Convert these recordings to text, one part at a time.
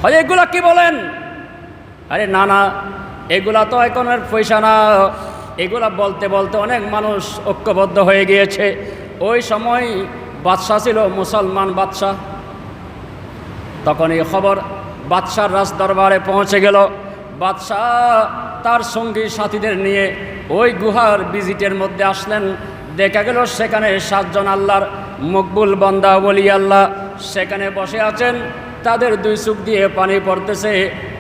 হয় এগুলা কি বলেন? আরে না না, এগুলা তো এখনের পয়সা না। এগুলা বলতে বলতে অনেক মানুষ ঐক্যবদ্ধ হয়ে গিয়েছে। ওই সময় বাদশাহ ছিল মুসলমান বাদশাহ। তখন এই খবর বাদশার রাজ দরবারে পৌঁছে গেল। বাদশাহ তার সঙ্গী সাথীদের নিয়ে ওই গুহার ভিজিটের মধ্যে আসলেন। দেখা গেল সেখানে 7 জন আল্লাহর মকবুল বান্দা ওলি আল্লাহ সেখানে বসে আছেন। তাদের 2 চোখ দিয়ে পানি পড়তেছে।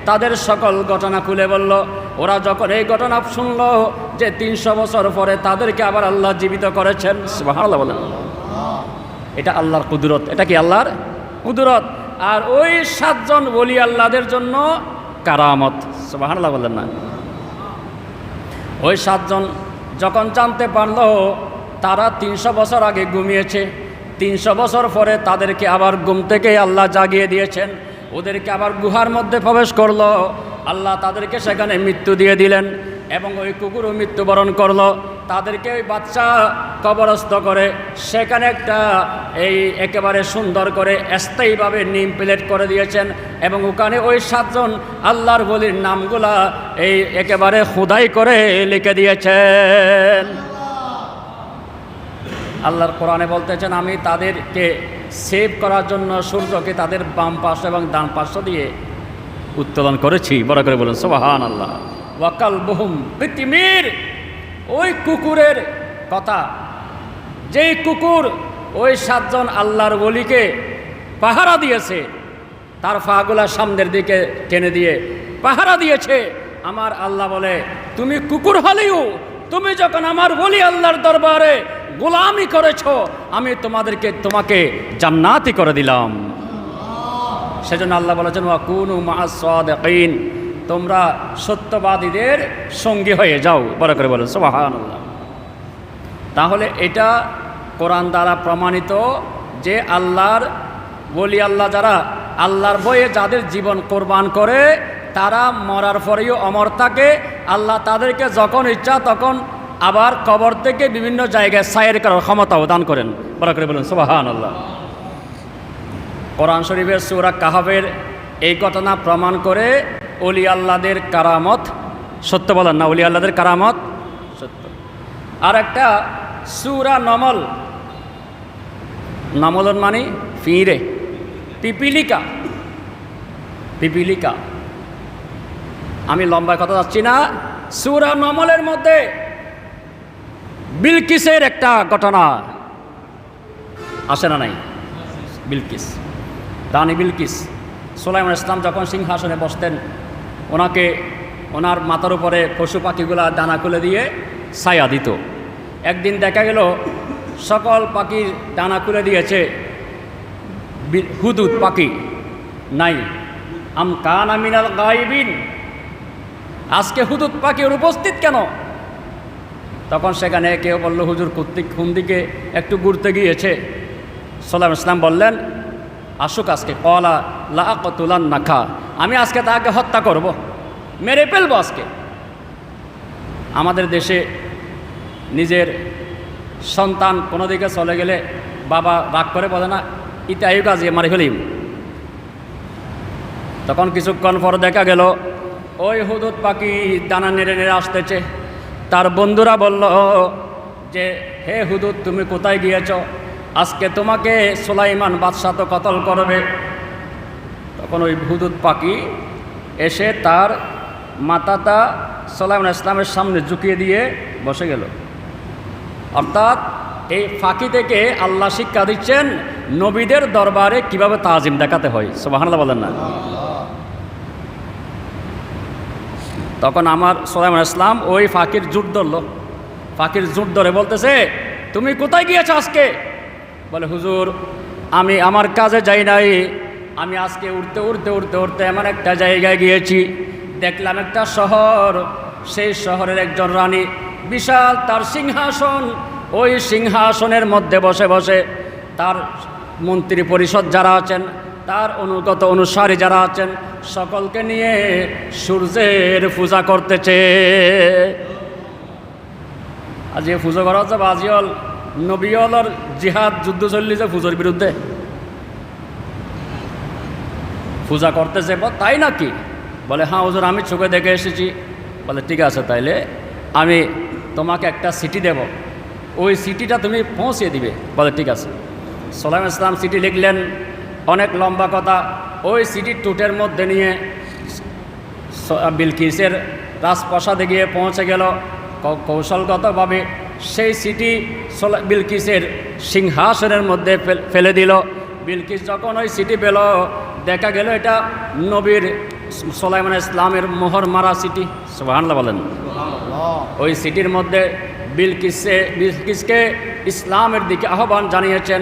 তাদের সকল ঘটনা খুলে বলল। ওরা যখন এই ঘটনা শুনল যে 300 বছর পরে তাদেরকে আবার আল্লাহ জীবিত করেছেন, সুবহানাল্লাহ বলেন। এটা আল্লাহর কুদরত। এটা কি আল্লাহর কুদরত? আর ওই 7 জন ওলি আল্লাহদের জন্য কারামত, সুবহানাল্লাহ বলেন না। ওই 7 জন যখন জানতে পারল তারা 300 বছর আগে ঘুমিয়েছে, 300 বছর পরে তাদেরকে আবার ঘুম থেকে আল্লাহ জাগিয়ে দিয়েছেন। ওদেরকে আবার গুহার মধ্যে প্রবেশ করলো। আল্লাহ তাদেরকে সেখানে মৃত্যু দিয়ে দিলেন এবং ওই কুকুরও মৃত্যুবরণ করলো। তাদেরকে ওই বাচ্চা কবরস্থ করে সেখানে একটা এই একেবারে সুন্দর করে স্থায়ীভাবে নিম প্লেট করে দিয়েছেন এবং ওখানে ওই 7 জন আল্লাহর বলির নামগুলা এই একেবারে খোদাই করে লিখে দিয়েছেন। আল্লাহর কোরআনে বলতেছেন, আমি তাদেরকে সেভ করার জন্য সূর্যকে তাদের বাম পাশ এবং ডান পাশ দিয়ে উত্তোলন করেছি। বড় করে বলুন সুবহানাল্লাহ। ওয়াকাল বহুম পৃথিবীর ওই কুকুরের কথা, যেই কুকুর ওই 7 জন আল্লাহর ওলিকে পাহারা দিয়েছে, তার পাগুলা সামনের দিকে টেনে দিয়ে পাহারা দিয়েছে। আমার আল্লাহ বলে, তুমি কুকুর হলেও তুমি যখন আমার ওলি আল্লাহর দরবারে গোলামি করেছ, আমি তোমাকে জান্নাতি করে দিলাম। সেজন্য আল্লাহ বলেছেন, ওয়া কুনু মা'আস সাদিকিন, তোমরা সত্যবাদীদের সঙ্গী হয়ে যাও। বড় করে বলেন সুবহানাল্লাহ। তাহলে এটা কোরআন দ্বারা প্রমাণিত যে আল্লাহর ওলি আল্লাহ যারা আল্লাহর ভয়ে যাদের জীবন কোরবান করে তারা মরার পরেও অমর থাকে। আল্লাহ তাদেরকে যখন ইচ্ছা তখন আবার কবর থেকে বিভিন্ন জায়গায় সায়ের করার ক্ষমতাও দান করেন। বড় করে বলুন সুবহানাল্লাহ। কোরআন শরীফের সূরা কাহাফের এই ঘটনা প্রমাণ করে ওলি আল্লাহদের কারামত সত্য। বলেন না, ওলি আল্লাহদের কারামত সত্য। আর একটা সূরা নমল, নমলন মানে ফিরে, পিপিলিকা। পিপিলিকা, আমি লম্বা কথা যাচ্ছি না। সূরা নমলের মধ্যে বিলকিসের একটা ঘটনা আসে না নাই? বিলকিস, রানী বিলকিস। সুলাইমান ইসলাম যখন সিংহাসনে বসতেন, ওনার মাথার উপরে পশু পাখিগুলা ডানা খুলে দিয়ে ছায়া দিত। একদিন দেখা গেল সকল পাখির ডানা খুলে দিয়েছে, হুদুদ পাখি নাই। আম কানা মিনাল গায়বিন, আজকে হুদুদ পাখি অনুপস্থিত কেন? তখন সেখানে কেউ বলল, হুজুর কর্তৃক কোন দিকে একটু ঘুরতে গিয়েছে। সুলাইমান ইসলাম বললেন, আসুক আজকে। কলা লা আকতুলান নাখা, আমি আজকে তাকে হত্যা করব, মেরে ফেলবো আজকে। আমাদের দেশে নিজের সন্তান কোনো দিকে চলে গেলে বাবা রাগ করে বলে না, ইতে আয়ু কাজে মারি ফেলিম। তখন কিছুক্ষণ পর দেখা গেল ওই হুদুদ পাখি দানা নেড়ে নেড়ে আসতেছে। তার বন্ধুরা বলল যে, হে হুদুদ, তুমি কোথায় গিয়েছ? আজকে তোমাকে সুলাইমান বাদশাহ তো কতল করবে। তখন ওই হুদুদ পাখি এসে তার মাথাটা সুলাইমান ইসলামের সামনে ঝুঁকিয়ে দিয়ে বসে গেল। অর্থাৎ এই ফাঁকি থেকে আল্লাহ শিক্ষা দিচ্ছেন নবীদের দরবারে কিভাবে তাজিম দেখাতে হয়। সুবহানাল্লাহ বলেন না। তখন আমার সুলাইমান ইসলাম ওই ফাঁকির জুট ধরল। ফাঁকির জুট ধরে বলতেছে, তুমি কোথায় গিয়েছো আজকে? বলে, হুজুর আমি আমার কাজে যাই নাই, আমি আজকে উঠতে উঠতে উঠতে উঠতে এমন একটা জায়গায় গিয়েছি, দেখলাম একটা শহর, সেই শহরের একজন রানী, বিশাল তার সিংহাসন, ওই সিংহাসনের মধ্যে বসে বসে তার মন্ত্রী পরিষদ যারা আছেন, তার অনুগত অনুসারী যারা আছেন, সকলকে নিয়ে সূর্যের পূজা করতেছে। আজ এ পুজো করা হচ্ছে বাজিয়ল নবীয়লর জিহাদ যুদ্ধ চলছে পুজোর বিরুদ্ধে। পূজা করতেছে, তাই নাকি? বলে হ্যাঁ হুজুর, আমি চোখে দেখে এসেছি। বলে ঠিক আছে, তাইলে আমি তোমাকে একটা চিঠি দেব, ওই চিঠিটা তুমি পৌঁছে দিবে। বলে ঠিক আছে। সুলাইমান ইসলাম চিঠি লিখলেন, অনেক লম্বা কথা। ওই চিঠির টুটের মধ্যে নিয়ে বিলকিসের রাজপ্রাসাদে গিয়ে পৌঁছে গেল। কৌশলগতভাবে সেই চিঠি বিলকিসের সিংহাসনের মধ্যে ফেলে দিল। বিলকিস যখন ওই চিঠি পেল, দেখা গেল এটা নবীর সুলাইমান ইসলামের মোহর মারা চিঠি। সুবহানাল্লাহ বলেন। ওই চিঠির মধ্যে বিলকিসকে ইসলামের দিকে আহ্বান জানিয়েছেন।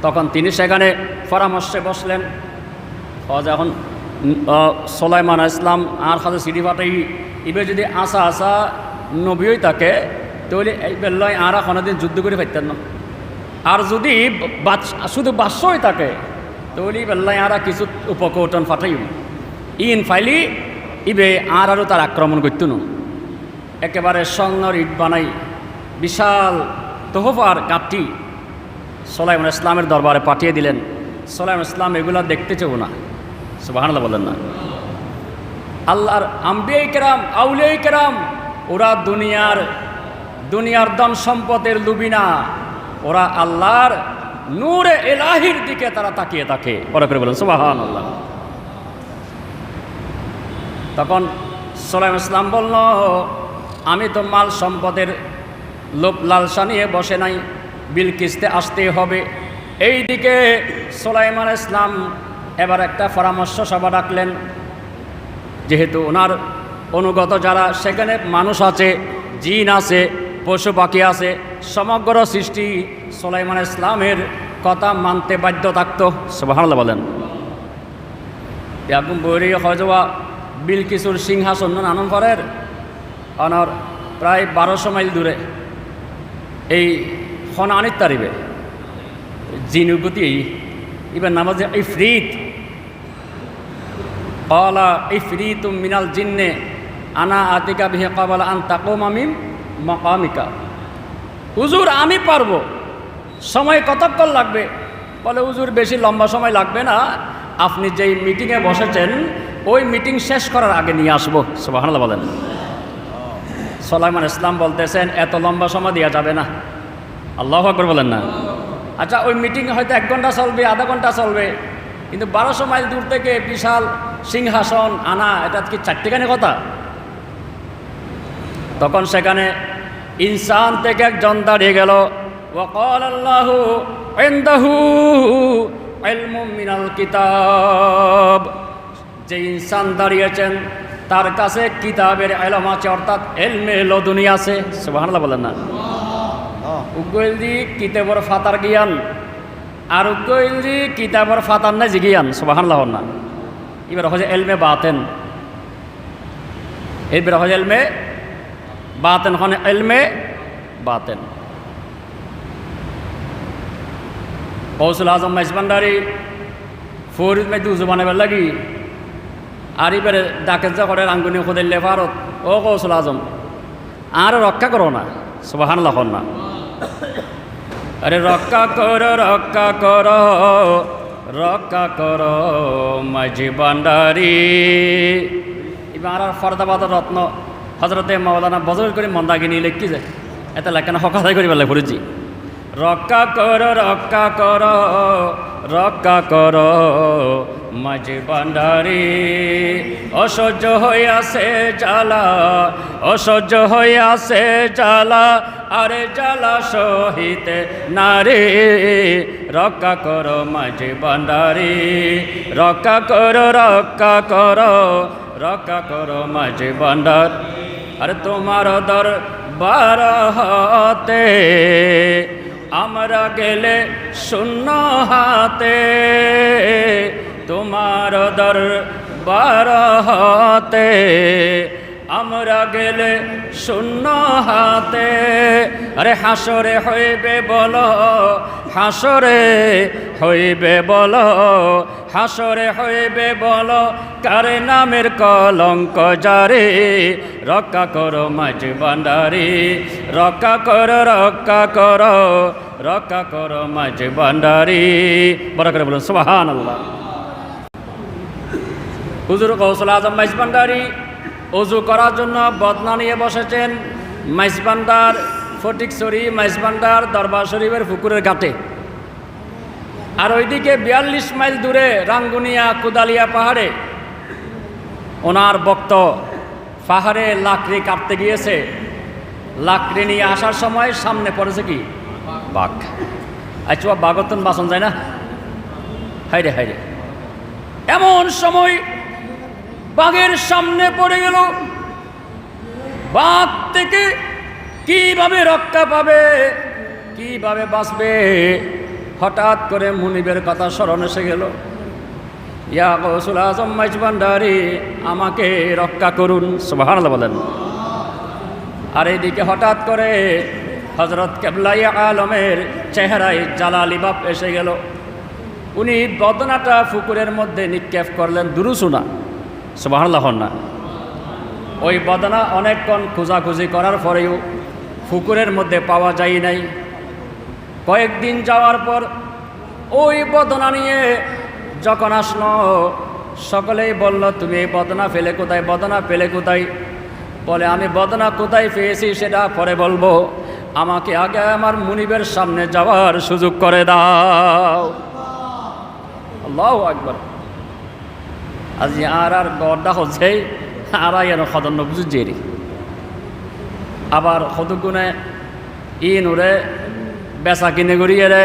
তখন তিনি সেখানে পরামর্শে বসলেন। যখন সুলাইমান ইসলাম আর কাছে চিঠি পাঠাই, এবার যদি আসা নবীই থাকে, তাহলে এই বেলায় আর কোনোদিন যুদ্ধ করে পাইতেন না। আর যদি শুধু বাদশাহই থাকে, তাহলে বেলায় আর কিছু উপকৌটন পাঠাই ইন ফাইলি ইবে আরও তার আক্রমণ করত না। একেবারে স্বর্ণর ইট বানাই বিশাল তোহফার কাঠটি সুলাইমান ইসলামের দরবারে পাঠিয়ে দিলেন। সুলাইমান ইসলাম এগুলা দেখতে চাও না। সুবহানাল্লাহ বলেন না। আল্লাহর আম্বিয়া কেরাম, আউলিয়া কেরাম, ওরা দুনিয়ার ধন সম্পদের লুবি না, ওরা আল্লাহর নূরে এলাহির দিকে তারা তাকিয়ে থাকে। পরে করে বলেন সুবহানাল্লাহ। তখন সুলাইমান ইসলাম বলল, আমি তো মাল সম্পদের লোভ লালসা নিয়ে বসে নাই, বিলকিসতে আসতেই হবে। এইদিকে সুলাইমান ইসলাম এবার একটা পরামর্শ সভা ডাকলেন। যেহেতু ওনার অনুগত যারা সেখানে মানুষ আছে, জিন আছে, পশু পাখি আছে, সমগ্র সৃষ্টি সুলাইমান ইসলামের কথা মানতে বাধ্য থাকতো। সুবহানাল্লাহ বলেন। এখন বৈরী হজওয়া বিলকিসুর সিংহাসন আনন্দরের অনর প্রায় 1200 মাইল দূরে এই খনানির তারিবে জিনুগতি এবার নামাজে ইফরিত ক্বালা ইফরিতুম মিনাল জিন্নে আনা আতিকা বিহি ক্বাবলা আন তাকুমা মিন মাকামিকা। হুজুর আমি পারবো, সময় কতক্ষণ লাগবে? বলে হুজুর বেশি লম্বা সময় লাগবে না, আপনি যেই মিটিংয়ে বসেছেন ওই মিটিং শেষ করার আগে নিয়ে আসবো। সুবহানাল্লাহ বলেন। সুলাইমান ইসলাম বলতেছেন এত লম্বা সময় দেওয়া যাবে না। আল্লাহু আকবার বলেন না। আচ্ছা, ওই মিটিং হয়তো 1 ঘন্টা চলবে, আধা ঘন্টা চলবে, কিন্তু 1200 মাইল দূর থেকে বিশাল সিংহাসন আনা, এটা কি চারটিখানি কথা? তখন সেখানে ইনসান থেকে একজন দাঁড়িয়ে গেল। ওয়াকাল আল্লাহু ইনদাহু ইলমুম মিনাল কিতাব। যে ইনসান দাঁড়িয়েছেন তার কাছে কিতাবের ইলম আছে, অর্থাৎ ইলমে লদুনি আছে। সুবহানাল্লাহ বলেন না। উগৈলজি কিতাবর ফাতার জ্ঞান, আর উগৈলজি কিতাবর ফাতার না জি জ্ঞান। সুবহানাল্লাহ না। এবার হচ্ছে ইলমে বাতেন, এবার হচ্ছে ইলমে বাতেন, হনে ইলমে বাতেন। গৌসুল আজম মেজবান্ডারি ফরিদ মেদু জুবানের লাগি আর এবারে ডাকে যা করে আঙ্গুনি খুদাইলে ভারত, ও গৌসুল আজম আর রক্ষা করো না। সুবহানাল্লাহ না। আরে রক্ষা করো, রক্ষা করো, রক্ষা করো মাঝি ভান্ডারি। এবার আর ফরদাবাদের রত্ন হজরতে মাওলানা বজর করে মন্দাগিনী লিখি যায়, এত লেখানা হকাশাই করি বলে পড়েছি। রক্ষা করো, রক্ষা করো, রক্ষা করো মাঝি ভান্ডারি। অসহ্য হইয়াছে জ্বালা, অসহ্য হইয়াছে জ্বালা, আরে জ্বালা সহিতে নারী। রক্ষা করো মাঝি ভান্ডারি, রক্ষা করো, রক্ষা করো, রক্ষা করো মাঝি ভান্ডার। আরে তোমার দরবার হতে আমরা গেলে শূন্য হাতে, তোমার দরবার হতে আমরা গেলে শূন্য হাতে। আরে হাসরে হইবে বলো, হাসরে হইবে বলো, হাসরে হইবে বলো, কারে নামের কলঙ্ক যারে। রক্ষা করো মাঝি ভান্ডারি, রক্ষা করো, রক্ষা করো, রক্ষা করো মাঝি ভান্ডারি। বড় করে বলুন সুবহানাল্লাহ। হুজুর গৌসুল আজম মাইজভান্ডারী অজু করার জন্য বদনা নিয়ে বসেছেন মাইজভান্ডার ফটিকছড়ি মাইজভান্ডার দরবার শরীফের পুকুরের ঘাটে। আর ওইদিকে ৪২ মাইল দূরে রাঙ্গুনিয়া কুদালিয়া পাহাড়ে ওনার ভক্ত পাহাড়ে লাকড়ি কাটতে গিয়েছে। লাকড়ি নিয়ে আসার সময় সামনে পড়েছে কি বাঘ। আচ্ছা বাঘতন বাসন যায় না, হাইরে হাইরে। এমন সময় বাঘের সামনে পড়ে গেল। বাঘ থেকে কিভাবে রক্ষা পাবে, কিভাবে বাঁচবে, হঠাৎ করে মুনিবের কথা স্মরণ এসে গেল। ইয়া গৌসুল আজম মাইজভান্ডারী আমাকে রক্ষা করুন, সুবহানাল্লাহ বলেন। আর এইদিকে হঠাৎ করে হযরত কেবলাই আলমের চেহারায় জালালি ভাব এসে গেল। উনি বদনাটা পুকুরের মধ্যে নিক্ষেপ করলেন, দুরুসুনা, সুবহানাল্লাহ না। ওই বদনা অনেকক্ষণ খোঁজাখুঁজি করার পরেও পুকুরের মধ্যে পাওয়া যায় নাই। কয়েকদিন যাওয়ার পর ওই বদনা নিয়ে যখন আসলো, সকলেই বলল তুমি এই বদনা ফেলে কোথায়, বদনা ফেলে কোথায়? বলে আমি বদনা কোথায় পেয়েছি সেটা পরে বলবো, আমাকে আগে আমার মুনিবের সামনে যাওয়ার সুযোগ করে দাও। আল্লাহু আকবার। আজ আর গড়টা হচ্ছে আর সদন্য বুঝেরি আবার সদুগুণে ই নুরে বেচা কিনে করিয়ে রে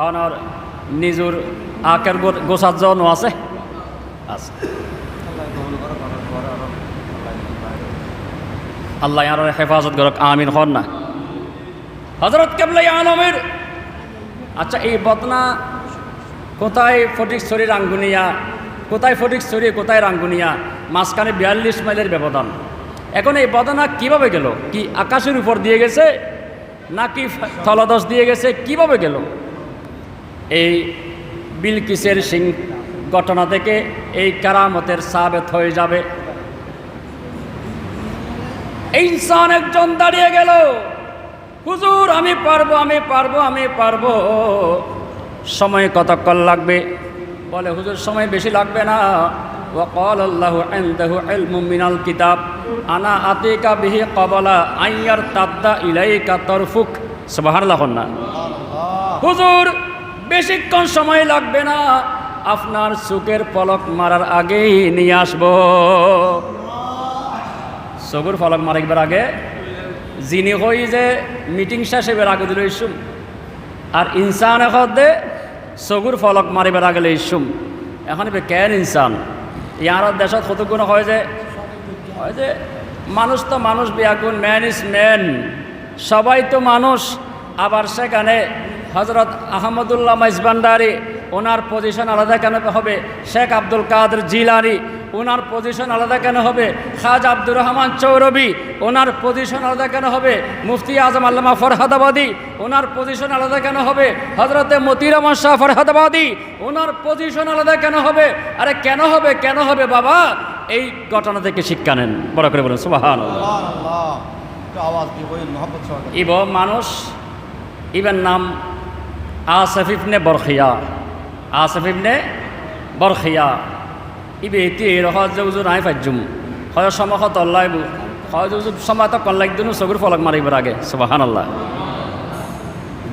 অনর নিজুর আকের গোসার জন আছে আছে। আল্লাহ আর হেফাজত করক, আমিন হন না। হযরত কেবলাই আলমের আচ্ছা এই বদনা কোথায়? ফটিকছড়ি রাঙ্গুনিয়া, কোথায় ফটিকছড়ি কোথায় রাঙ্গুনিয়া, মাঝখানে ৪২ মাইলের ব্যবধান। এখন এই বদনা কিভাবে গেল? কি আকাশের উপর দিয়ে গেছে নাকি তলদেশ দিয়ে গেছে, কিভাবে গেল? এই বিলকিসের সিং ঘটনা থেকে এই কারামতের সাবেত হয়ে যাবে। এই ইনসান একজন দাঁড়িয়ে গেল, হুজুর আমি পারবো আমি পারবো আমি পারবো। সময় কতক্ষণ লাগবে? বলে হুজুর সময় বেশি লাগবে না। ওয়াকাল আল্লাহু ইনদাহু ইলমুম মিনাল কিতাব আনা আতিকা বিহি ক্বাবলা আইয়ার তাদ্দা ইলাইকা তরফুক, সুবহানাল্লাহ না। হুজুর বেশিক্ষণ সময় লাগবে না, আপনার চোখের পলক মারার আগেই নিয়ে আসবো। চোখের পলক মারিবার আগে যিনি হই যে মিটিং শেষ হইবার আগে দিল ইসুম, আর ইনসান এখন দে চকুর ফলক মারিবার আগে ইসুম। এখন কেন ইনসান ইয়ার দেশত কতগুণ হয় যে মানুষ তো মানুষ বিয়াগুন, ম্যান ইজ ম্যান, সবাই তো মানুষ। আবার সেখানে হযরত আহমদুল্লাহ মাইজভান্ডারী ওনার পজিশন আলাদা কেন হবে? শেখ আব্দুল কাদের জিলানী ওনার পজিশন আলাদা কেন হবে? খাজা আব্দুর রহমান চৌরবি ওনার পজিশন আলাদা কেন হবে? মুফতি আজম আল্লামা ফরহাদাবাদী ওনার পজিশন আলাদা কেন হবে? হযরতে মতিউর রহমান শাহ ফরহাদাবাদী ওনার পজিশন আলাদা কেন হবে? আরে কেন হবে, কেন হবে বাবা? এই ঘটনা থেকে শিক্ষা নেন, বড় করে বলুন সুবহানাল্লাহ। ইব মানুষ ইবেন নাম আসিফ ইবনে বরখিয়া, আসিফ ইবনে বরখিয়া। ইবে এটি হুজুর নাই পাইজুম হয় সময় তল্লাইব হয় হুজুর সময় তো কল্লাইক দিন চকুর ফলক মারিবার আগে, সুবহানাল্লাহ।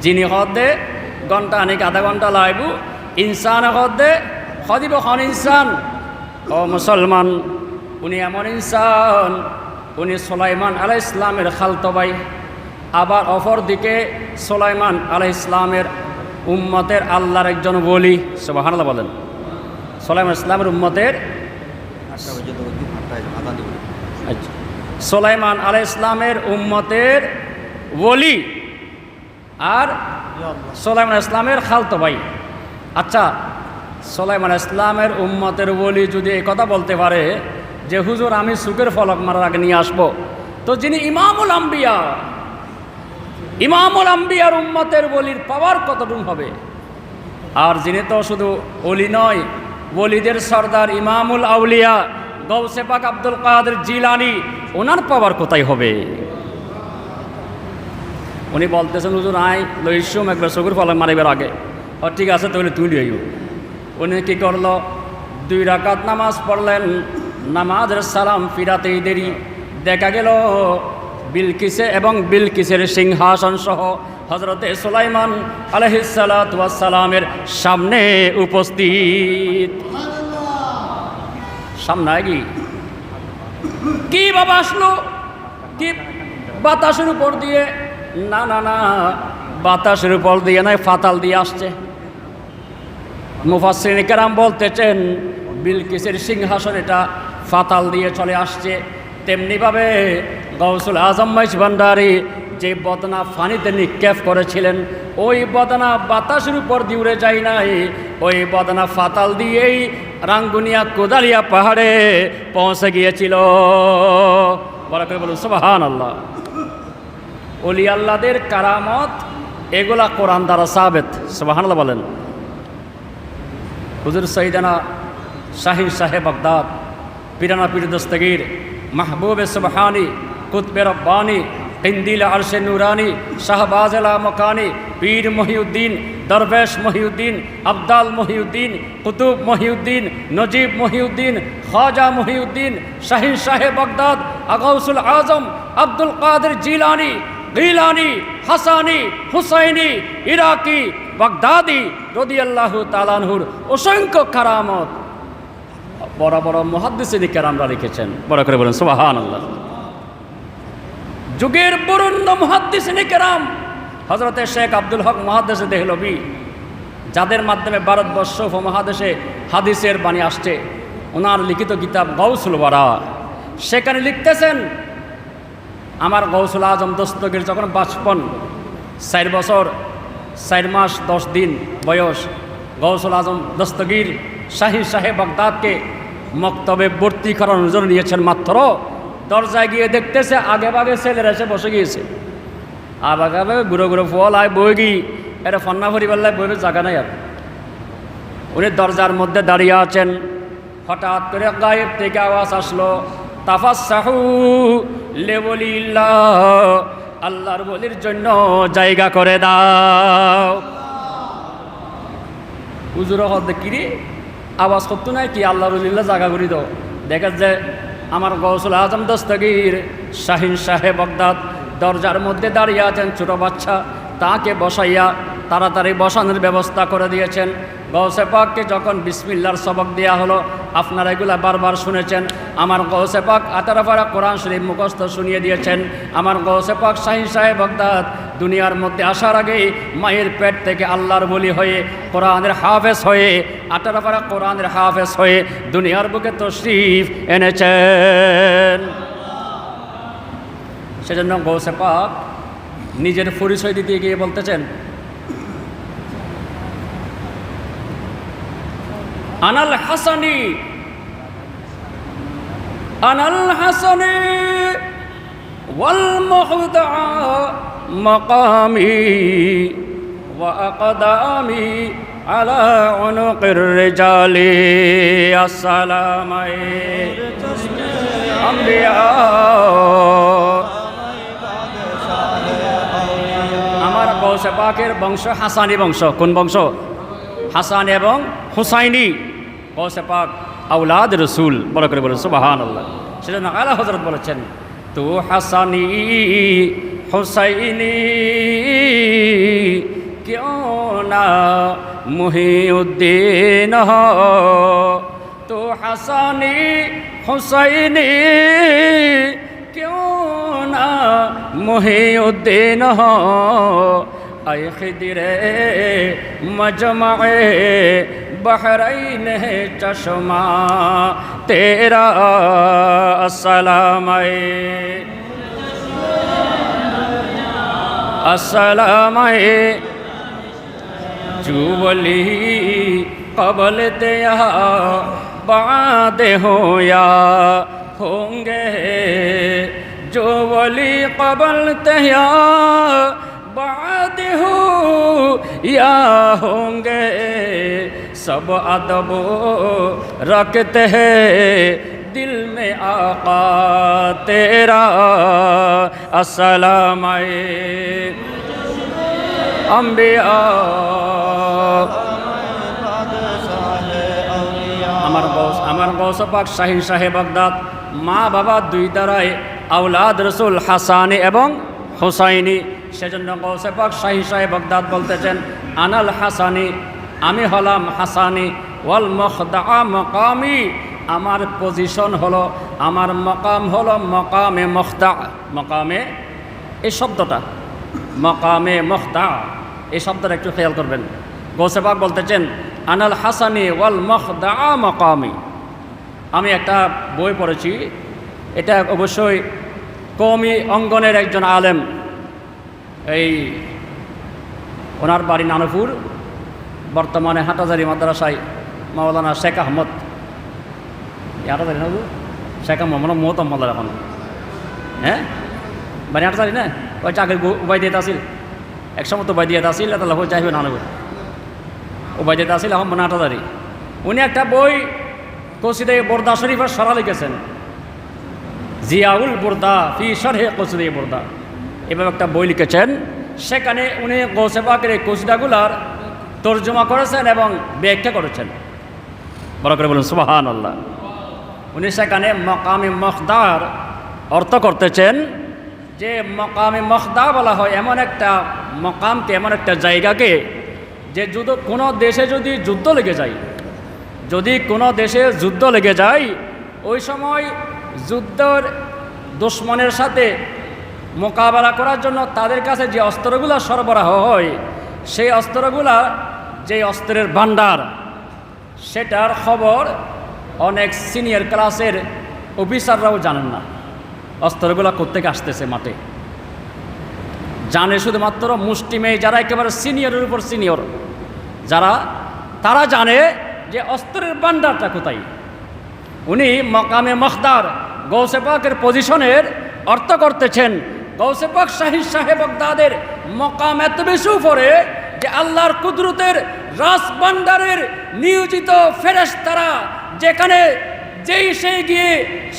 যিনি হদে ঘন্টা আনিক আধা ঘন্টা লাইব, ইনসান হদে সদিব খন ইনসান। ও মুসলমান, উনি এমন ইনসান, উনি সুলাইমান আলাইহিস সালামের খালতো ভাই। আবার অপর দিকে সুলাইমান আলাইহিস সালামের উম্মতের আল্লাহর একজন ওলি, সুবহানাল্লাহ বলেন। সুলাইমান ইসলামের উম্মতের সুলাইমান আলাইহিস সালামের উম্মতের ওলি আর সুলাইমান ইসলামের খালতো ভাই। আচ্ছা সুলাইমান ইসলামের উম্মতের ওলি যদি এই কথা বলতে পারে যে হুজুর আমি চোখের ফলক মারার আগে নিয়ে আসবো, তো যিনি ইমামুল আম্বিয়া, ইমামুল আম্বিয়ার উম্মতের ওলির পাওয়ার কতটুকু হবে? আর যিনি তো শুধু ওলি নয়, ওলিদের সর্দার ইমামুল আউলিয়া গৌসে পাক আব্দুল কাদের জিলানী, ওনার পাওয়ার কোথায় হবে? উনি বলতেছেন হুজুর আই লইসুম একবার চকুর ফলক মারিবার আগে। ও ঠিক আছে তাহলে তুই লইও। উনি কী করলো? 2 রাকাত নামাজ পড়লেন, নামাজের সালাম ফিরাতেই দেরি, দেখা গেল বিলকিসে এবং বিলকিসের সিংহাসন সহ হজরতে সুলাইমান আলাইহিসসালাতু ওয়াসসালামের সামনে উপস্থিত। সামনে কি বাবা আসলো, কি বাতাসের উপর দিয়ে? না না না, বাতাসের উপর দিয়ে নয়, ফাতাল দিয়ে আসছে। মুফাসসিরিন কেরাম বলতেছেন বিলকিসের সিংহাসন এটা ফাতাল দিয়ে চলে আসছে। তেমনিভাবে গাউসুল আজম মাইজ ভান্ডারী যে বদনা ফানিতে নিক্ষেপ করেছিলেন, ওই বদনা বাতাসের উপর দিয়ে উড়ে যায় নাই, ওই বদনা ফাতাল দিয়েই রাঙ্গুনিয়া কোদালিয়া পাহাড়ে পৌঁছে গিয়েছিল। বলা করে বলুন সুবহানাল্লাহ। ওলি আল্লাহদের কারামত এগুলা কোরআন দ্বারা সাবেত। সুবহানাল্লাহ বলেন। হুজুর সৈয়দানা শাহিন সাহেব বাগদাদ, পিরানা পীর দস্তগীর, মাহবুব সুবহানি, কুতবে রব্বানি, কিন্দিল আরশে নুরানি, শাহবাজ আলা মকানি, পীর মহিউদ্দিন, দরবেশ মহিউদ্দিন, আবদাল মহিউদ্দিন, কুতুব মহিউদ্দিন, নজিব মহিউদ্দিন, খাজা মহিউদ্দিন, শাহিন সাহেব বাগদাদ, গাউসুল আজম আব্দুল কাদের জিলানি, গিলানি, হাসানি, হুসাইনি, ইরাকি, বাগদাদি রাদিয়াল্লাহু তাআলা আনহুর অসংখ্য কারামত বড় বড় মুহাদ্দিসিন কেরামরা লিখেছেন। বড় করে বলেন সুবহানাল্লাহ। যুগের বরেণ্য মুহাদ্দিসিন কেরাম হযরতে শেখ আব্দুল হক মুহাদ্দিসে দেহলভী, যাদের মাধ্যমে ভারতবর্ষ উপমহাদেশে হাদিসের বাণী আসছে, ওনার লিখিত কিতাব গাউসুল ওয়ারা, সেখানে লিখতেছেন আমার গাউসুল আজম দস্তগীর যখন 4 বছর 4 মাস 10 দিন বয়স, গাউসুল আজম দস্তগীর শাহী সাহেব বাগদাদকে মক্তবে ভর্তি করানোর জন্য নিয়েছেন। মাত্র দরজায় গিয়ে দেখতেছে আগে ভাগে ছেলেরা এসে বসে গিয়েছে। আগে ভাগে ঘুরে ঘুরে ফল আয় বই গিয়ে এটা ফন্না পরিবাল্লায় বইবে জায়গা নাই। আর উনি দরজার মধ্যে দাঁড়িয়ে আছেন, হঠাৎ করে গায়েব থেকে আওয়াজ আসলো, তাফাসসাহু লিওয়ালিল্লাহ, আল্লাহর ওলির জন্য জায়গা করে দাও। হুজুর হদ কিরে আওয়াজ করতো নাই কি, আল্লাহর ওলিল্লাহ জায়গা করে দাও। দেখা যায় আমার গাউসুল আজম দস্তগীর শাহিন সাহেব বাগদাদ দরজার মধ্যে দাঁড়িয়ে আছেন, ছোট বাচ্চা, তাকে বসাইয়া তাড়াতাড়ি বসানোর ব্যবস্থা করে দিয়েছেন। গৌসে পাককে যখন বিসমিল্লাহর সবক দেওয়া হলো, আপনারা এগুলা বারবার শুনেছেন, আমার গৌসে পাক 18 পারা কোরআন শরীফ মুখস্থ শুনিয়ে দিয়েছেন। আমার গৌসে পাক শাহিন সাহেব বাগদাদ দুনিয়ার মধ্যে আসার আগেই মায়ের পেট থেকে আল্লাহর বলি হয়ে কোরআনের হাফেজ হয়ে 18 পারা কোরআনের হাফেজ হয়ে দুনিয়ার বুকে তশরিফ এনেছেন। সেজন্য গৌসে পাক নিজের পরিচয় দিতে গিয়ে বলতেছেন, আনাল হাসানি, আনাল হাসানি ওয়াল মুহদা মাকামি ওয়া আকদামি আলা উনুকির রিজালি। আসসালামু আম্বিয়া, আমার গৌসে পাকের বংশ হাসানি বংশ। কোন বংশ? হাসান এবং হুসাইনি। গৌসে পাক আওলাদ রসুল। বড় করে বলেন সুবহানাল্লাহ। সেজন্য আলা হযরত বলেছেন, তু হাসানি হুসাইনি क्यों ना मुहीउद्दीन हो, तो हसानी हुसैनी क्यों ना मुहीउद्दीन हो, ऐ खिदरे मजमए बहरैन चश्मा तेरा अस्सलाम अस्सलाम जुवली कबल दया बाद हो या होंगे, जो वली कबल दया बाद हो या होंगे, सब अदब रखते हैं दिल में आका तेरा अस्सलाम अम्बिया। আমার গৌস পাক শাহিন শাহে বাগদাদ মা বাবা দুই দ্বারাই আওলাদ রসুল হাসানি এবং হুসাইনি। সেজন্য গৌসে পাক শাহিন শাহে বাগদাদ বলতেছেন আনাল হাসানি, আমি হলাম হাসানি, ওয়াল মুখদা মকামি, আমার পজিশন হলো, আমার মকাম হলো মকামে মুখদা। মকামে এই শব্দটা, মকামে মুখদা এই শব্দটা একটু খেয়াল করবেন। গৌসে পাক বলতেছেন আনাল হাসানি ওয়াল মুখদা মকামি। আমি একটা বই পড়েছি, এটা অবশ্যই কওমি অঙ্গনের একজন আলেম, এই ওনার বাড়ি নানুপুর, বর্তমানে হাটাজারি মাদ্রাসায় মাওলানা শেখ আহমদ, হাটাজারি না শেখ আহমদ মোহতম্মদ এখন, হ্যাঁ বাড়ি হাটাজারি না, ওই চাকরি উবাই দিয়ে আসিল, একসময় তো উবাই দিয়ে আসিল, তাহলে হয়ে যাইবে নানুপুর, উবাই দিয়ে আসিল এখন মানে হাটাজারি। উনি একটা বই কসিদে বোরদা শরীফের সরা লিখেছেন, জিয়াউল বোরদা ফি শরহে কসিদে বোরদা, এভাবে একটা বই লিখেছেন। সেখানে উনি গৌসে পাকের এই কসিদাগুলার তর্জমা করেছেন এবং ব্যাখ্যা করেছেন। বড় করে বলুন সুবহানাল্লাহ। উনি সেখানে মকামে মুখদার অর্থ করতেছেন যে মকামে মুখদা বলা হয় এমন একটা মকামকে, এমন একটা জায়গাকে যে কোনো দেশে যদি যুদ্ধ লেগে যায়, যদি কোনো দেশে যুদ্ধ লেগে যায়, ওই সময় যুদ্ধের দুশ্মনের সাথে মোকাবেলা করার জন্য তাদের কাছে যে অস্ত্রগুলো সরবরাহ হয়, সেই অস্ত্রগুলা, যে অস্ত্রের ভাণ্ডার, সেটার খবর অনেক সিনিয়র ক্লাসের অফিসাররাও জানেন না। অস্ত্রগুলো কোত্থেকে আসতেছে মাঠে জানে শুধুমাত্র মুষ্টিমেয় যারা একেবারে সিনিয়রের উপর সিনিয়র যারা, তারা জানে যে অস্ত্রের ভাণ্ডারটা কোথায়। উনি মকামে মুখদার গৌসে পাকের পজিশনের অর্থ করতেছেন। গৌসে পাক শাহিন শাহে বাগদাদের মকাম এত বেশি উপরে যে আল্লাহর কুদরতের রাস ভাণ্ডারের নিয়োজিত ফেরেশতারা যেখানে যেই সেই গিয়ে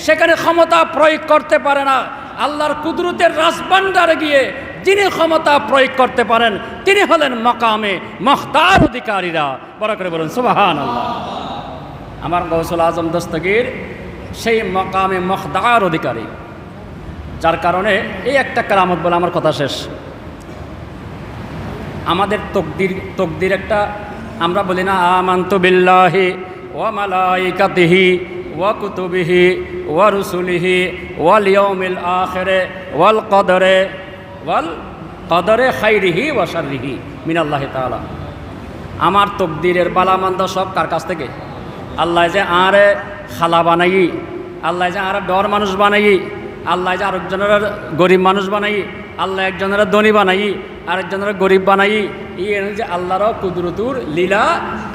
সেখানে ক্ষমতা প্রয়োগ করতে পারে না, আল্লাহর কুদরতের রাস ভাণ্ডারে গিয়ে যিনি ক্ষমতা প্রয়োগ করতে পারেন তিনি হলেন মকামে মুখতার অধিকারীরা। বড় করে বলুন সুবহানাল্লাহ। আমার গৌসুল আজম দস্তগীর সেই মকামে মুখতার অধিকারী, যার কারণে এই একটা কেরামত বলে আমার কথা শেষ। আমাদের তকদির একটা, আমরা বলি না আমানতু বিল্লাহি ওয়া মালাইকাতিহি ওয়া কুতুবিহি ওয়া রুসুলিহি ওয়াল ইয়াউমিল আখিরে ওয়াল কদরে খাইরিহি ওয়া শাররিহি মিনাল্লাহি তাআলা। আমার তকদিরের বালামন্দ সব কার কাছ থেকে? আল্লাহ যে আরে খালা বানাই, আল্লাহ যে আরে ডর মানুষ বানাই, আল্লাহ যে আরেকজনের গরিব মানুষ বানাই, আল্লাহ একজনের ধনী বানাই, আরেকজনের গরিব বানাই, যে আল্লাহর কুদরতুর লীলা।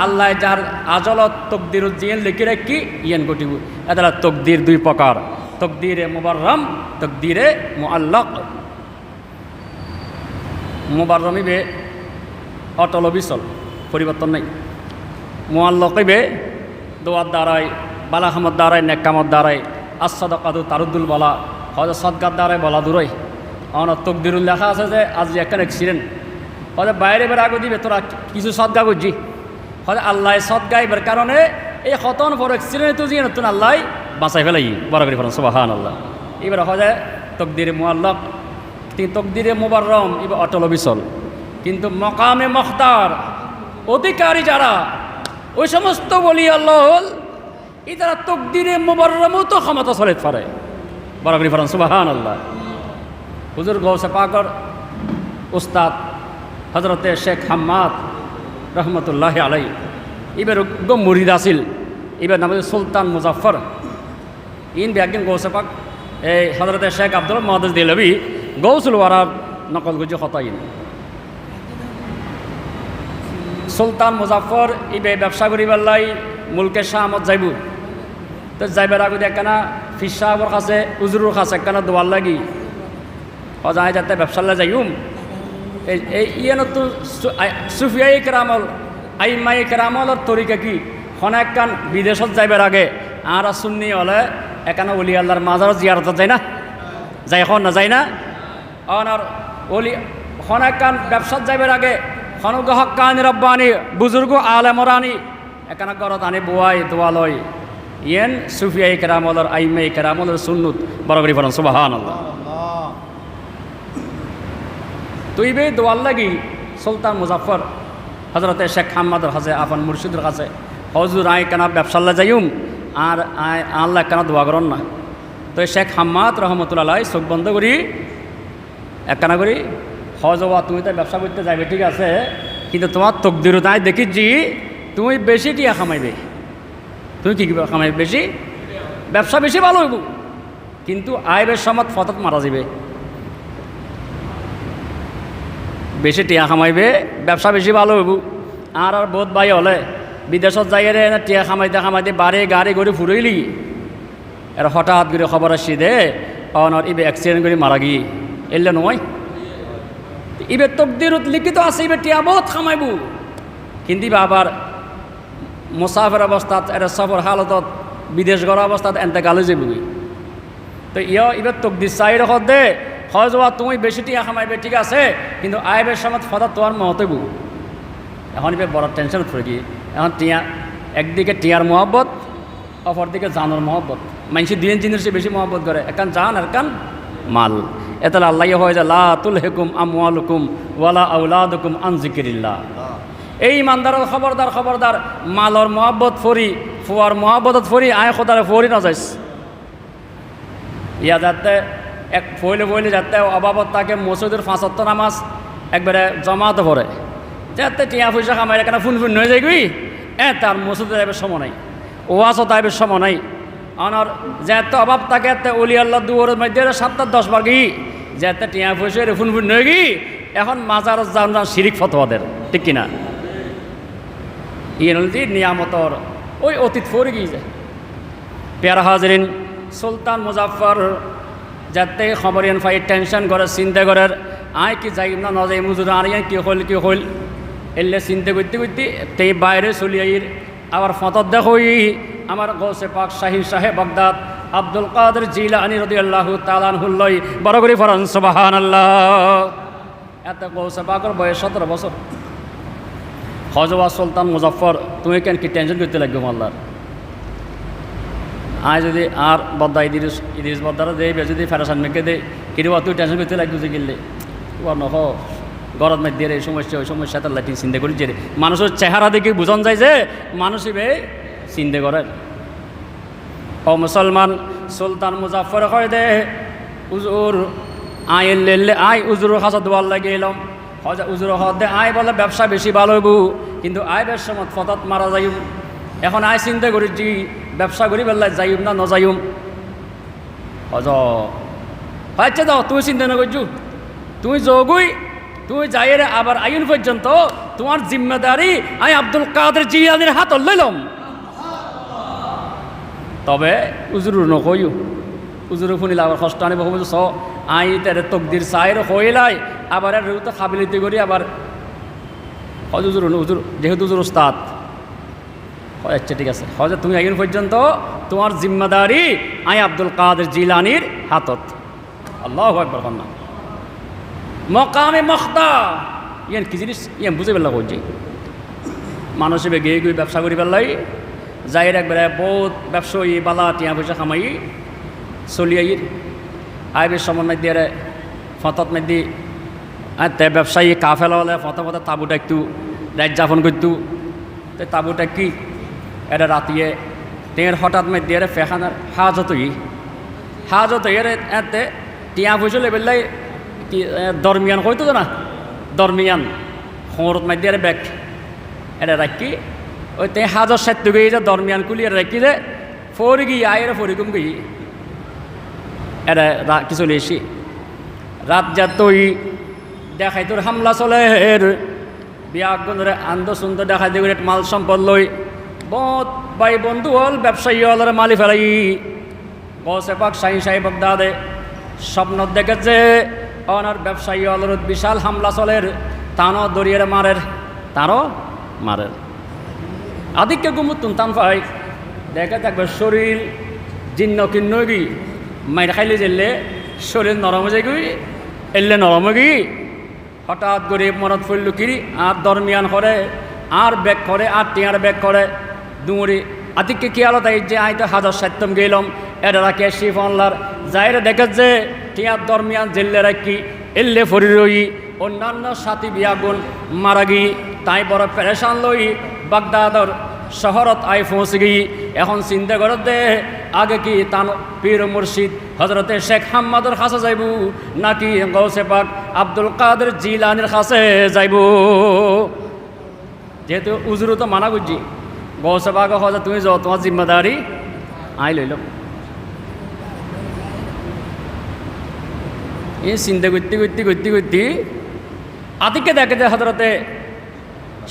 আল্লাহ যার আজলত তকদির জিয়েন লিখে রাখি ইয়েন ঘটিব। এটা তকদির দুই প্রকার, তকদিরে মুবাররম, তকদিরে মুআল্লাক। মুবাররম ইবে অটল বিচল, পরিবর্তন নাই। মুআল্লাক ইবে দোয়ার দ্বারাই, বালাহামত দ্বারাই, নেককামত দ্বারাই, আসাদাকাতু তারুদ্দুল বলা, হয়তো সদকার দ্বারাই বলা দূরই। আমার তকদিরুল লেখা আছে যে আজ একটা অ্যাক্সিডেন্ট, হয়তো বাইরে বের আগে দিবে তোরা কিছু সদগা করছি, হয়তো আল্লাহ সদগা এবার কারণে এই হতন পর অ্যাক্সিডেন্ট তো দিয়ে নতুন আল্লাহ বাঁচাই ফেলাই বড় করে ফেলেন সুবহানাল্লাহ। এবার হয় যায় তকদিরে মুআল্লাক, তকদিরে মুবাররম এবার অটল বিচল। কিন্তু মকামে মুখতার অধিকারী যারা, ওই সমস্ত বলি আল্লাহ এই তারা তকদিরে মুবাররমও তো ক্ষমতা চলে পারে বড় করে ফেলেন সুবহানাল্লাহ। হুজুর গৌসে পাকর উস্তাদ হজরতে শেখ হাম্মাদ রহমতুল্লাহ আলাই, এবার মুরিদ আসিল, এবার নাম সুলতান মুজাফর। ইন একদিন গৌসে পাক এই হজরতে শেখ আব্দুল মহাদেজ দিলবি গৌসুল ওয়ারার নকল গুজি হতাইন। সুলতান মুজাফর ইবে ব্যবসা করিবার মুলকে শাহ আহমদ যাইব, তো যাইবার আগে একখানা ফির সাহেবর কাছে উজরুর কাছে একখানা দোয়ার লাগি অজায় যাতে ব্যবসালে যাইম। এই ইয়েনত সুফিয়াই কেরামল আইমাই কেরামলের তরিকা কি খন একখান বিদেশত যাইবার আগে আর সুন্নি হলে এখানে অলি আল্লাহর মাজারত জিয়ারত যায় না, যাই এখন না যায় না। আর অলি খন একখান ব্যবসাত যাইবার আগে খনগ্রহ কানি রব্বানি বুজুর্গ আলেমরানি এখানে গরত আনি বোয়াই দোয়ালয় ইয়েন সুফিয়াই কেরামলর আইমাই কেরামলর সুন্নুত বরাবরি ফরান সুবহানাল্লাহ। তুই বে দোয়াল লাগি সুলতান মুজাফর হজরতে শেখ হাম্মাদর হাজে আফান মুর্শিদুর কাছে হজুর আই কেনা ব্যবসাল্লা যাইম আর আল্লাহ কেন দোয়া করন না। তো শেখ হাম্মাদ রহমতুল্লাহ চোখ বন্ধ করি একখানা করি হজবা তুমি তো ব্যবসা করতে যাবে ঠিক আছে, কিন্তু তোমার তকদিরও তাই দেখিছি তুমি বেশি টিয়া খামাইবে। তুমি কী খামাইবে? বেশি ব্যবসা বেশি ভালো হইব, কিন্তু আইবের সময় ফতত মারা যাবে। বেশি টিয়া খামাইবে, ব্যবসা বেশি ভালো হইব। আর বোধ ভাই হলে বিদেশত যাই রে টিয়া খামাইতে খামাইতে বাড়ি গাড়ি করে ফুরইলি এর হঠাৎ করে খবর আসি দে অনর ইবে অ্যাক্সিডেন্ট করে মারা গিয়ে এলে নয়। ইবে তকদিরত লিখিত আছে ইবে টিয়া বহুত খামাইব, কিন্তু ইবে আবার মুসাফের অবস্থাত এটা সফর হালতত বিদেশ গড়া অবস্থাত এন্তেকালে যাবি। তো ইবে তকদির চাই রখ দে হয় যাওয়া তুমি বেশি টিয়া খামাইবে ঠিক আছে, কিন্তু আইবের সময় ফদা তোমার মহতেব। এখন ইবে বড় টেনশন পড়ে গিয়ে এখন টিয়া একদিকে টিয়ার মহব্বত অপরদিকে জানোর মহব্বত। মানুষ দুই জিনিসের বেশি মহব্বত করে, একান জান আর কান মাল। এতালে আল্লাহ হয় যে লা তুলহিকুম আমওয়ালুকুম ওয়ালা আওলাদুকুম আন যিকরিল্লাহ। এই ইমানদারের খবরদার খবরদার মালর মহব্বত ফরি ফুয়ার মহব্বতত ফরি আয় খোদারে ফরি না যাইস। ইয়া যাতে এক ফইলে ফইলে যাতে অভাবত তাকে মসজিদের 5 ওয়াক্ত নামাজ একবারে জমাতে পড়ে যাতে টিয়া পয়সা কামাই এখানে ফুন ফুন হয়ে যায়গি তার মসজিদে যাবে সময় নাই, ওয়াজও তাইবের সময় নাই। আনার যেতে অভাব তাকে এতে অলি আল্লাহ দুয়ারের মধ্যে 7-10 বার গি যেতে টিয়া পয়সা ফুন ফুন হয়ে গি এখন মাজার যান যান শিরিক ফতোয়াদের ঠিক কিনা। ইয়ে নদী নিয়ামতর ওই অতীত ফরে গিয়ে যায়। পেয়ারা হাজরিন সুলতান মুজাফর যাতে খবর এন ফাই টেনশন করে চিন্তা করার আয় কি যাই না নজাই মুজুর আর কি হল এলে চিন্তা করতে করতে তেই বাইরে চলি আইর আবার ফতত দেখই আমার গৌসে পাক শাহিন সাহেব বাগদাদ আব্দুল কাদের জিলানী রাদিয়াল্লাহু তাআলা আনহুল্লাই বড় করে ফরান সুবহানাল্লাহ। এত গৌসে পাকের বয়স 17 বছর। হজওয়া সুলতান মুজাফর তুমি কেন কি টেনশন করতে লাগবে আল্লাহর? আয় যদি আর বদ্দা ইদিস বদ্দারা দেবে যদি ফেরাসান মেকে দে কিরবা তুই টেনশন করতে লাগবে যে গেলে তোমার নহ গরত মধ্যে এই সমস্যা ওই সমস্যা তার লাইটিং চিন্তা করি যে মানুষের চেহারা দেখে বুঝন যায় যে মানুষই বে চিন্তা করে। ও মুসলমান সুলতান মুজাফর কয় দে উজুর আয় এলে আয় উজুর হাসা দোয়ার লাগে এলাম হজা উজুর হদ দে আয় বলে ব্যবসা বেশি ভালো হইব, কিন্তু আয় বেশ সময় ফতত মারা যাইম। এখন আয় চিন্তা করেছি ব্যবসা করি বেলায় যাইম না নজাইম। হজ আচ্ছা দাও তুই চিন্তা না করছু তুই যোগুই তুই যাই রে আবার আইন পর্যন্ত তোমার জিম্মেদারি আমি আব্দুল কাদের জিলানীর হাত লইলাম। তবে উজুর নকইও উজুর শুনিলে আবার কষ্ট আনিব স আই তার তকদির চাইর হইলাই আবার তো খাবিলিতি করি আবার হজ উজুর উজুর যেহেতু উজুর উস্তাদ আচ্ছা ঠিক আছে হজ তুমি আইন পর্যন্ত তোমার জিম্মেদারি আই আব্দুল কাদের জিলানীর হাতত। আল্লাহু আকবার কন্যা মকামে মখতা ইয়ান কি জিনিস ইয়ান বুঝে পেলা করছি মানুষ এবার গিয়ে গিয়ে ব্যবসা করি পেলাই যাই একবারে বহুত ব্যবসায়ী বালা টিয়া পয়সা খামাই চলি আইর আইবের সমন্বয় দিয়ে ফতত মেদি তে ব্যবসায়ী কাফেলা হলে ফতে ফতে তাঁবুটা একটু রাত যাপন করতু তো তাঁবুটা কি এটা রাতিয়ে তের হঠাৎ মেয়ে দিয়ে ফেখানার হাজত এর এতে টিয়া পয়সা লেবেলাই দরমিয়ান হইতো না দরমিয়ান খরত মাই দিয়ে ব্যাগ এটা রাখি ওই তে হাজার 7 গিয়ে যে দরমিয়ান কুলি রাখি যে ফরি গিয়ে আয়ের ফরিকুম গিয়ে এটা কি চলে এসি রাত যা তুই দেখাই তোর হামলা চলে এর বিয়াগুনরে আন্দ সুন্দর দেখাই দেবে মাল সম্পদ লই বহুত ভাই বন্ধু হল ব্যবসায়ী হলের মালি ফেলাই গৌসে পাক শাহিন সাহেব বাগদাদে স্বপ্ন দেখেছে অনার ব্যবসায়ী হলের বিশাল হামলা চলের তানও দরিয়ে মারের তারও মারের আদিক্য গুমুতুন টান পাই দেখে থাকবে শরীর জীর্ণ কিন্ন গি মাইর খাইলে যেলে শরীর নরম হয়ে গই এলে নরম গি হঠাৎ গরিব মনত ফুল কিরি আর দরমিয়ান করে আর ব্যাগ করে আর টিয়ার ব্যাগ করে দুমুরি আতিককে কি আলো তাই যে আইতে হাজার সাত্যম গেলাম এরা কে শিফনলার যাইরে দেখে যে টিয়ার দরমিয়ান জেল্লে রাখি এল্লে ফরি রই অন্যান্য সাথী বিয়াগুন মারা গি তাই বড় পেরেশান লই বাগদাদর শহরত আই পৌঁছে গই এখন চিন্তা করত দে আগে কি তান পীর মুর্শিদ হজরতে শেখ হাম্মাদুর কাছে যাইব নাকি গৌসে পাক আব্দুল কাদের জিলানির কাছে যাইব যেহেতু উজুরু তো মানা করছি গৌসে পাক হজে তুমি যাও তোমার জিম্মেদারি আই লইল এই চিন্তা করতে করতে করতে করতে আতিককে দেখে যে হজরতে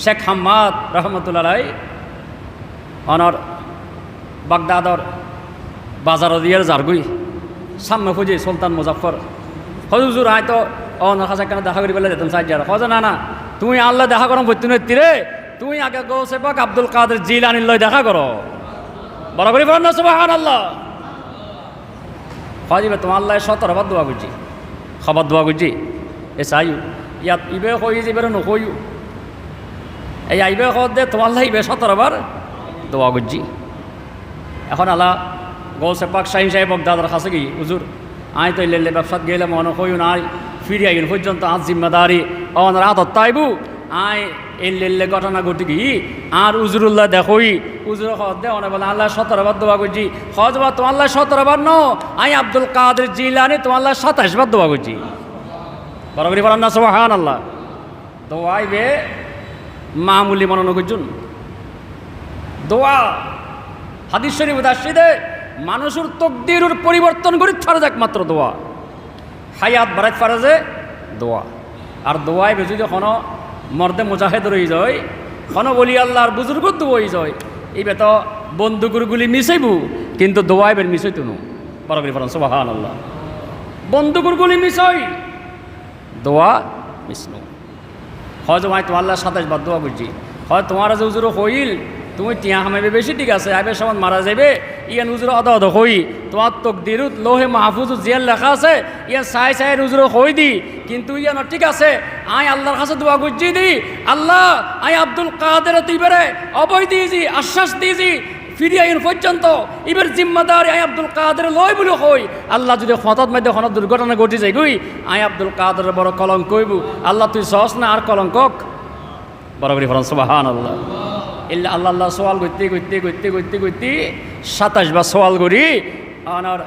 শেখ হাম্মাদ রহমতুল্লাহ অনর বাগদাদর বাজার দিয়ে জারগুই সামনে খুঁজি সুলতান মুজাফর হজুর আয় তো অনার কাছে কেন দেখা করি বলে যেতাম সাহায্য হজ না না তুমি আল্লাহ দেখা করো ভর্তি নতি রে তুমি আগে গৌসে পাক আব্দুল কাদের জিলানির লয় দেখা করো বড় করি বলেন না সুবহানাল্লাহ হজিবে তোমার আল্লাহ 17 বার দোয়া করছি খবর দোয়া করছি এ চাইও ইয়াত ইবে কই যাবে নকইও এই আইবে দে তোমার আল্লাহ ইবে 17 বার দোয়া করছি এখন আল্লাহ গৌসে পাক শাহিন সাহেব বগদাদের কাছে গিয়ে হুজুর আয় তো লেলে ব্যবসাত গেলে মনে কইও নাই ফিরে আইন পর্যন্ত আজ জিম্মেদারি অনার আদত তাইবু আয় এই লেলে ঘটনা ঘটি কি আর উজুরুল্লাহ দেখোই উজুর দে অনে বলে আল্লাহ 17 বার দোয়া করছি হজ বা তোমার আল্লাহ 17 বার ন আই আব্দুল কাদের জিলানি তোমার আল্লাহ 27 বার দোয়া করছি বরাবরই বলেন না সুবহানাল্লাহ দোয়াইবে মামুলি মনে করছুন দোয়া হাদিস শরীফ আসছে মানুষের তকদিরের পরিবর্তন করি ছাড়া একমাত্র দোয়া হায়াত বাড়াইতে পারে যে দোয়া আর দোয়াই যদি কোনো মর্দে মুজাহেদ রয়ে যায় কোনো বলি আল্লাহর বুজুর্গ দোয়াই যায় এইবে তো বন্দুকুর গুলি মিশাইবু কিন্তু দোয়াই বের মিশাইতো নো বরাবরই বলেন সুবহানাল্লাহ বন্দুকুর গুলি মিশাই দোয়া মিশনো হয়তো ভাই তোমার আল্লাহ 27 বার দোয়া বুঝছি হয় তোমার যে উজুর হইল তুমি টিয়া হামাইবে বেশি ঠিক আছে আইবে সমান মারা যাবে ইয়ান উজুর অদা অদ হই তোমার তকদিরুত লোহে মাহফুজ জিয়াল লেখা আছে ইয়ান সাই সাই উজুর হই দি কিন্তু ইয়ান ঠিক আছে আই আল্লাহর কাছে দোয়া করছি দি আল্লাহ আই আব্দুল কাদের তিবেরে অবৈ দিয়েছি আশ্বাস দিয়েছি ফিরে আইন পর্যন্ত এবার জিম্মাদারি আই আব্দুল কাদের লয় বলে হই আল্লাহ যদি হঠাৎ মধ্যে কোনো দুর্ঘটনা ঘটে যায় গুই আই আব্দুল কাদের বড় কলঙ্ক কইবু আল্লাহ তুই সহস না আর কলঙ্কক বরাবরই ফরমান সুবহানাল্লাহ ইল্লা আল্লাহ আল্লাহ সওয়াল করতে করতে করতে করতে করতে 27 বার সওয়াল করি আর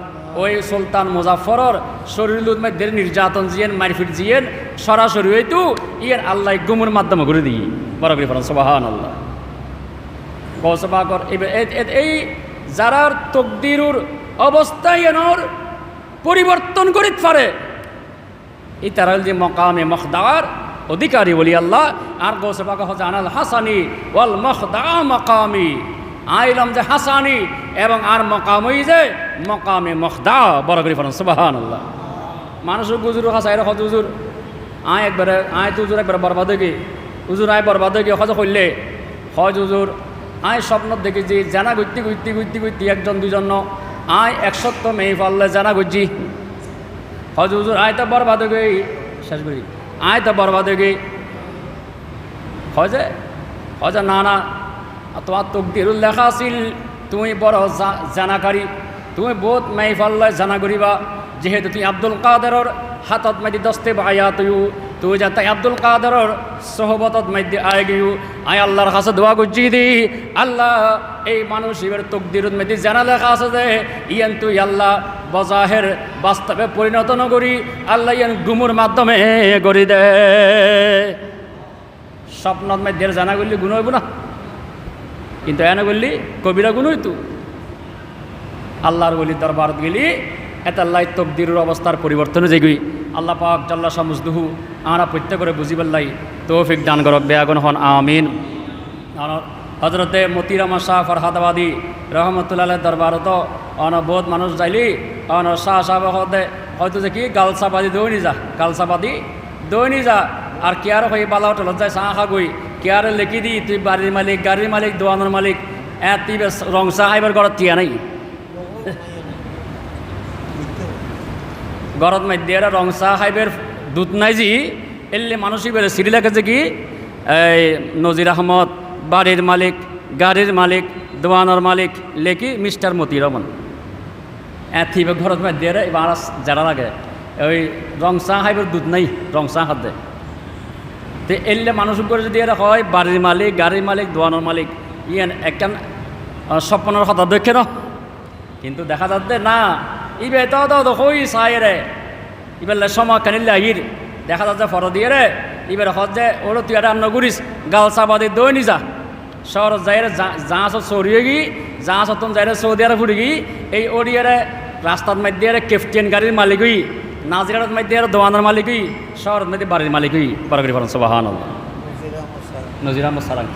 ওই সুলতান মুজাফফরর শরীরুল মধ্যে নির্যাতন জিয়েন মারফিট জিয়েন সরাসরি হইতু ইয়ার আল্লাহ গুমুর মাধ্যমে করে দিই বরাবরই ফরমান সুবহানাল্লাহ কসবাকর এই যারার তকদিরুর অবস্থা এনর পরিবর্তন করিতে পারে এই তারা যে মকামে মখদার অধিকারী বলি আল্লাহ আর গৌসবাক জানাল হাসানি ওয়াল মখদা মকামি আইলাম যে হাসানি এবং আর মকামই যে মকামে মখদা বরাবরই ফরমান সুবহানাল্লাহ মানুষের গুজুর হাসাই রাখ হুজুর আয় একবারে আয় তো হুজুর একবার বরবাদ হয়ে গিয়ে হুজুর আয় বরবাদ হয়ে গিয়ে হজ করলে হজ হুজুর আয় স্বপ্ন দেখেছি জানা ঘুরতে ঘুরতে ঘুরতে ঘুরতে একজন দুজন আয় 100 মেয়ে পারলে জানা ঘুরছি হজ হুজুর আয় তো বরবাদ হয়ে গই শেষ করি আয় তো বরবাদ হয়ে গই হজে হজে না না তোমার তকদিরুল লেখা আছিল তুমি বড় জানাকারী তুমি বহুত মেয়ে পারলে জানা করিবা যেহেতু তুমি আব্দুল কাদেরর হাতত মাদি দস্তে বায়া তুই যাতে আব্দুল কাদেরর সোহবতত মধ্যে আয় গিয়ে আয় আল্লাহর কাছে দোয়া করছি দি আল্লাহ এই মানুষ এবার তকদিরুল মধ্যে জানা লেখা আছে যে ইয়ান তুই আল্লাহ বজাহের বাস্তবে পরিণত নগরী আল্লাহ ইয়ান গুমুর মাধ্যমে গড়ি দে স্বপ্নত মধ্যে জানা করলে গুণ হইব না কিন্তু এনে করলি কবিরা গুণ হইতো আল্লাহর বলি দরবারত গেলি এত আল্লাহ তকদিরের অবস্থার পরিবর্তনে যেগুই আল্লাহ পাক জাল্লা সামুজদুহু আমরা প্রত্যেক করে বুঝি পাল্লাই তৌফিক দান করক বেয়াগুন হন আমিন হজরতে মতিরামা শাহ ফরহাদাবাদী রহমতুল্লাহ দরবারত অন বহুত মানুষ যাইলি অন শাহ সাহেব হয়তো যে কি গালসাবাদী দৌনি যা গালসাবাদী দৌনি যা আর কেয়ার হয়ে বালা হোটেলত যায় চাহ খা গই কেয়ারে লেখি দি তুই বাড়ির মালিক গাড়ির মালিক দোয়ানোর মালিক তুই বেশ রং চাহ খাইবার ঘরত টিয়া নাই ঘরত মধ্যে এরা রং চাহ খাইবের দুধ নাই জি এলে মানুষই বেড়ে সিঁড়ি লেখেছে কি এই নজির আহমদ বাড়ির মালিক গাড়ির মালিক দোয়ানোর মালিক লেখি মিস্টার মতি রহমান থিবে ঘরত মাই দিয়ে এবার যারা লাগে ওই রং চা খাইবার দুধ নাই রং চা খাদ্যে তো এলে মানুষ করে যদি এরা হয় বাড়ির মালিক গাড়ির মালিক দোয়ানোর মালিক ইয়ান একখান স্বপ্নের কথা দেখে ন কিন্তু দেখা যাচ্ছে না ইবে তো হই চাই রে ইবার সময় কানিলে আহির দেখা যাচ্ছে ফটো দিয়ে রে এবার হজ যে ওর তুই একটা রান্না করিস গাল চাবাদি দই নিজা শহর যাই যা আসো চড়িয়ে গি যা আসো তুমি যাই সৌদি আরব ফুড়ি গি এই ওড়িয়ারে রাস্তার মধ্যে ক্যাপ্টেন গাড়ির মালিক হই নাজিরার মধ্যে দোয়ানের মালিক হই শহরের মধ্যে বাড়ির মালিক হই পারগরি ফরন সুবহান আল্লাহ নজির আহমদ সালাম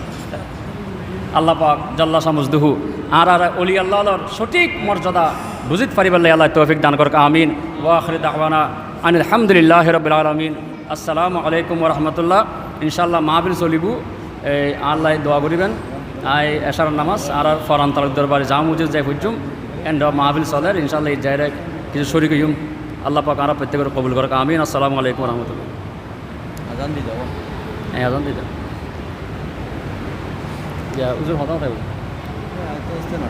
আল্লাহ পাক জাল্লা সামুজদুহু আর অলি আল্লাহর সঠিক মর্যাদা বুঝিত পারিবাল্লাহ আল্লাহ তৌফিক দান করক আমিন ওয়া আখিরু দাওয়ানা আনিল হামদুলিল্লাহি রাব্বিল আলামিন আসসালামু আলাইকুম ওয়া রাহমাতুল্লাহ ইনশাআল্লাহ মাহফিল চলিবু এই আল্লাহ দোয়া করিবেন আই এশার নামাজ আর ফরান তালুক দরবারে যা মুজিদ যাই ফুজুম এন্ড মাহফিল চলের ইনশাআল্লাহ এই জায়গায় কিছু শরীক হইম আল্লাহ পাক আর প্রত্যেকের কবুল করক আমিন আসসালামু আলাইকুম ওয়া রাহমাতুল্লাহ আজান দি যাও আজান দিতে ইয়া উজুর হতা থাকবে তো আসতে না